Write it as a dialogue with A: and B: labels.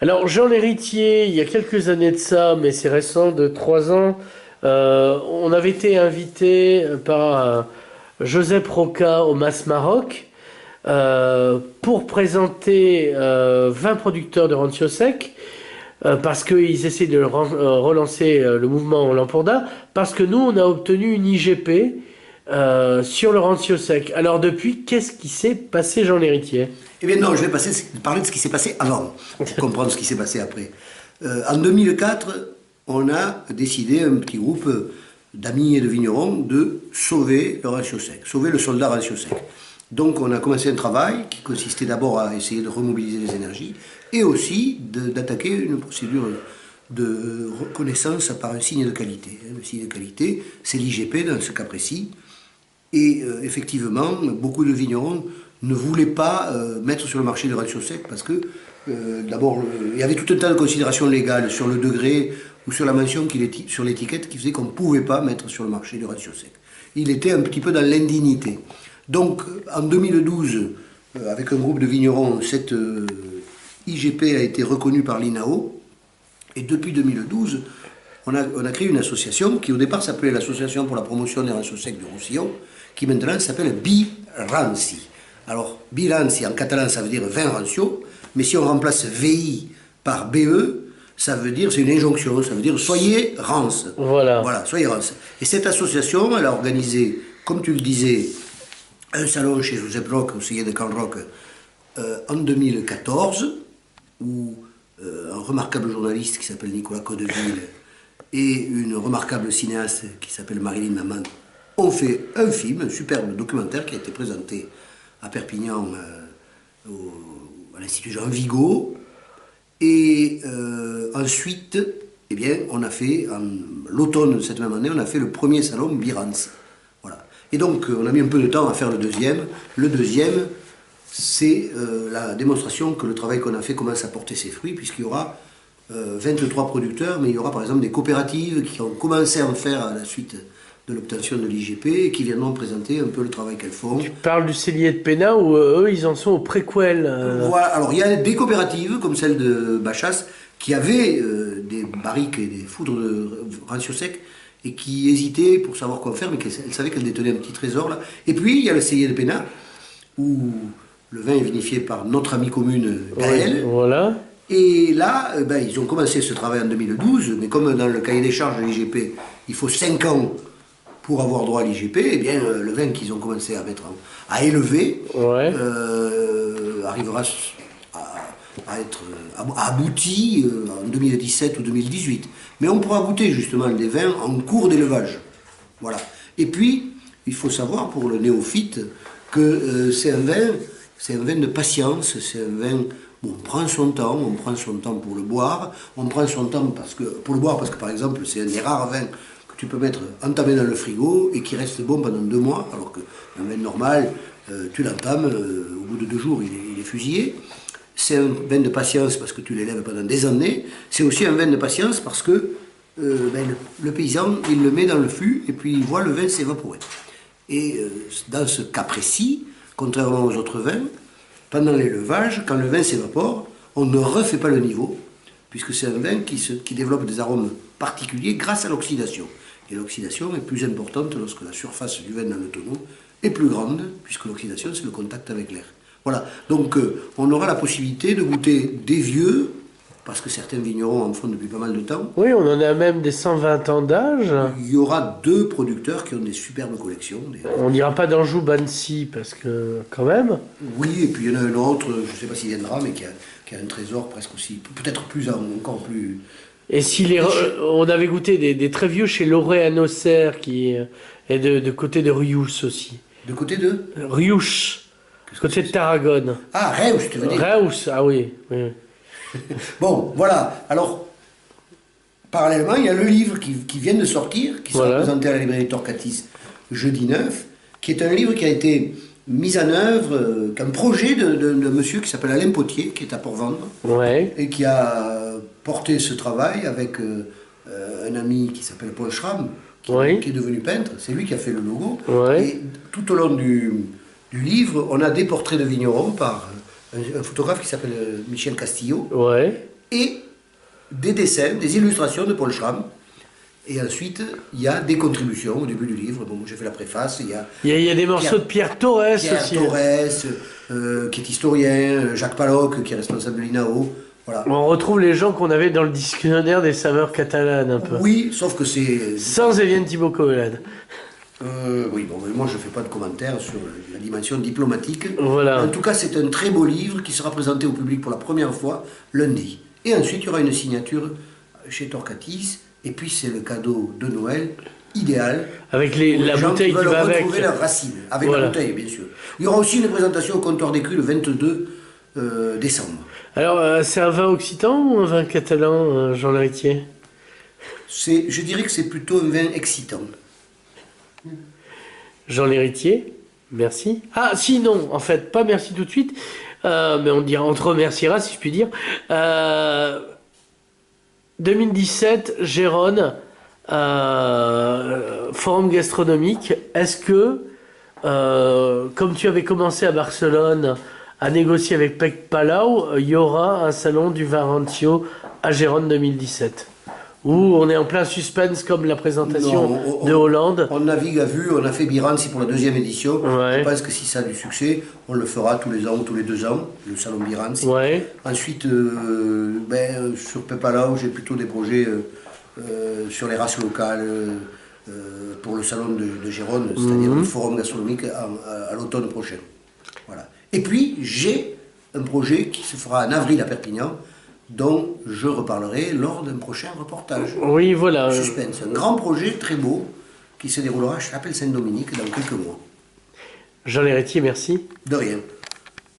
A: Alors, Jean L'Héritier, il y a quelques années de ça, mais c'est récent, de 3 ans, on avait été invité par Joseph Roca au Mas Maroc pour présenter 20 producteurs de rancio sec, parce qu'ils essaient de relancer le mouvement Lampourda, parce que nous, on a obtenu une IGP sur le rancio sec. Alors depuis, qu'est-ce qui s'est passé, Jean L'Héritier?
B: Eh bien non, je vais parler de ce qui s'est passé avant, pour comprendre ce qui s'est passé après. En 2004, on a décidé, un petit groupe d'amis et de vignerons, de sauver le rancio sec, sauver le soldat rancio sec. Donc on a commencé un travail qui consistait d'abord à essayer de remobiliser les énergies et aussi d'attaquer une procédure de reconnaissance par un signe de qualité. Le signe de qualité, c'est l'IGP dans ce cas précis. Et effectivement, beaucoup de vignerons ne voulaient pas mettre sur le marché le rancio sec parce que, d'abord, il y avait tout un tas de considérations légales sur le degré ou sur la mention sur l'étiquette qui faisait qu'on ne pouvait pas mettre sur le marché le rancio sec. Il était un petit peu dans l'indignité. Donc, en 2012, avec un groupe de vignerons, cette IGP a été reconnue par l'INAO. Et depuis 2012, on a créé une association qui au départ s'appelait l'Association pour la promotion des rancio secs du Roussillon, qui maintenant s'appelle BIRANCI. Alors, BIRANCI en catalan ça veut dire vin rancio, mais si on remplace VI par BE, ça veut dire, c'est une injonction, ça veut dire soyez rance.
A: Voilà.
B: Voilà, soyez rance. Et cette association, elle a organisé, comme tu le disais, un salon chez Joseph Roch, au Celler de Can Roc, en 2014, où un remarquable journaliste qui s'appelle Nicolas Codeville et une remarquable cinéaste qui s'appelle Marilyn Maman ont fait un film, un superbe documentaire qui a été présenté à Perpignan à l'Institut Jean Vigo. Et ensuite, eh bien, on a fait, l'automne de cette même année, on a fait le premier salon Birance. Voilà. Et donc, on a mis un peu de temps à faire le deuxième. Le deuxième, c'est la démonstration que le travail qu'on a fait commence à porter ses fruits, puisqu'il y aura 23 producteurs, mais il y aura par exemple des coopératives qui ont commencé à en faire à la suite de l'obtention de l'IGP et qui viendront présenter un peu le travail qu'elles font.
A: Tu parles du cellier de Pénin où eux, ils en sont au préquel.
B: Voilà, alors il y a des coopératives comme celle de Bachas qui avaient des barriques et des foudres de rancio sec et qui hésitaient pour savoir quoi faire, mais elles savaient qu'elles détenaient un petit trésor là. Et puis il y a le cellier de Pénin où le vin est vinifié par notre ami commune Gaël.
A: Oui, voilà.
B: Et là, ils ont commencé ce travail en 2012, mais comme dans le cahier des charges de l'IGP, il faut 5 ans pour avoir droit à l'IGP, eh bien, le vin qu'ils ont commencé à élever
A: Ouais.
B: arrivera à être abouti en 2017 ou 2018. Mais on pourra goûter justement des vins en cours d'élevage. Voilà. Et puis, il faut savoir pour le néophyte que c'est un vin de patience, c'est un vin où on prend son temps pour le boire, on prend son temps pour le boire parce que par exemple c'est un des rares vins que tu peux mettre entamé dans le frigo et qui reste bon pendant 2 mois, alors qu'un vin normal, tu l'entames, au bout de 2 jours il est fusillé. C'est un vin de patience parce que tu l'élèves pendant des années, c'est aussi un vin de patience parce que le paysan il le met dans le fût et puis il voit le vin s'évaporer. Et dans ce cas précis, contrairement aux autres vins, pendant l'élevage, quand le vin s'évapore, on ne refait pas le niveau, puisque c'est un vin qui développe des arômes particuliers grâce à l'oxydation. Et l'oxydation est plus importante lorsque la surface du vin dans le tonneau est plus grande, puisque l'oxydation, c'est le contact avec l'air. Voilà, donc on aura la possibilité de goûter des vieux, parce que certains vignerons en font depuis pas mal de temps.
A: Oui, on en a même des 120 ans d'âge.
B: Il y aura 2 producteurs qui ont des superbes collections.
A: On n'ira pas d'Anjou Bansi, parce que quand même.
B: Oui, et puis il y en a un autre, je ne sais pas s'il viendra, mais qui a un trésor presque aussi, peut-être encore plus...
A: Et si on avait goûté des très vieux chez Loré à Nocer, qui est de côté de Rious aussi.
B: De côté de
A: Rious, côté de Tarragone.
B: Ah, Reus, tu veux dire.
A: Reus, ah oui. Oui.
B: Bon, voilà. Alors, parallèlement, il y a le livre qui vient de sortir, qui sera présenté à la librairie Torcatis jeudi 9, qui est un livre qui a été mis en œuvre, un projet de monsieur qui s'appelle Alain Potier, qui est à Port-Vendre, et qui a porté ce travail avec un ami qui s'appelle Paul Schramm, qui est devenu peintre. C'est lui qui a fait le logo. Et tout au long du livre, on a des portraits de vignerons par un photographe qui s'appelle Michel Castillo. et des dessins, des illustrations de Paul Schramm. Et ensuite, il y a des contributions au début du livre. Bon, j'ai fait la préface.
A: Il y a des morceaux de Pierre Torres aussi.
B: Pierre Torres, qui est historien, Jacques Palloc, qui est responsable de l'INAO. Voilà.
A: On retrouve les gens qu'on avait dans le dictionnaire des saveurs catalanes un peu.
B: Oui, sauf que c'est...
A: Sans Evian Thibaut Covelade.
B: Oui, bon, mais moi je ne fais pas de commentaires sur la dimension diplomatique.
A: Voilà.
B: En tout cas, c'est un très beau livre qui sera présenté au public pour la première fois lundi. Et ensuite, il y aura une signature chez Torcatis. Et puis, c'est le cadeau de Noël idéal.
A: Avec la bouteille qui va avec.
B: Retrouver leurs racines, avec
A: voilà.
B: la bouteille, bien sûr. Il y aura aussi une présentation au comptoir des crus le 22 décembre.
A: Alors, c'est un vin occitan ou un vin catalan, Jean Lheritier?
B: Je dirais que c'est plutôt un vin excitant.
A: Jean Lheritier, merci. Ah, si, non, en fait, pas merci tout de suite, mais on te remerciera, si je puis dire. 2017, Gérone, forum gastronomique. Est-ce que, comme tu avais commencé à Barcelone à négocier avec Pec Palau, il y aura un salon du vin rancio à Gérone 2017 où on est en plein suspense comme la présentation de Hollande.
B: On navigue à vue, on a fait Biranci pour la 2e édition.
A: Ouais.
B: Je pense que si ça a du succès, on le fera tous les ans ou tous les 2 ans, le salon Biranci.
A: Ouais.
B: Ensuite, sur Pepalao, j'ai plutôt des projets sur les races locales pour le salon de Gérone, c'est-à-dire le forum gastronomique à l'automne prochain. Voilà. Et puis, j'ai un projet qui se fera en avril à Perpignan, dont je reparlerai lors d'un prochain reportage.
A: Oui, voilà.
B: Suspense. Un grand projet très beau qui se déroulera à Chapelle Saint-Dominique dans quelques mois.
A: Jean Lheritier, merci.
B: De rien.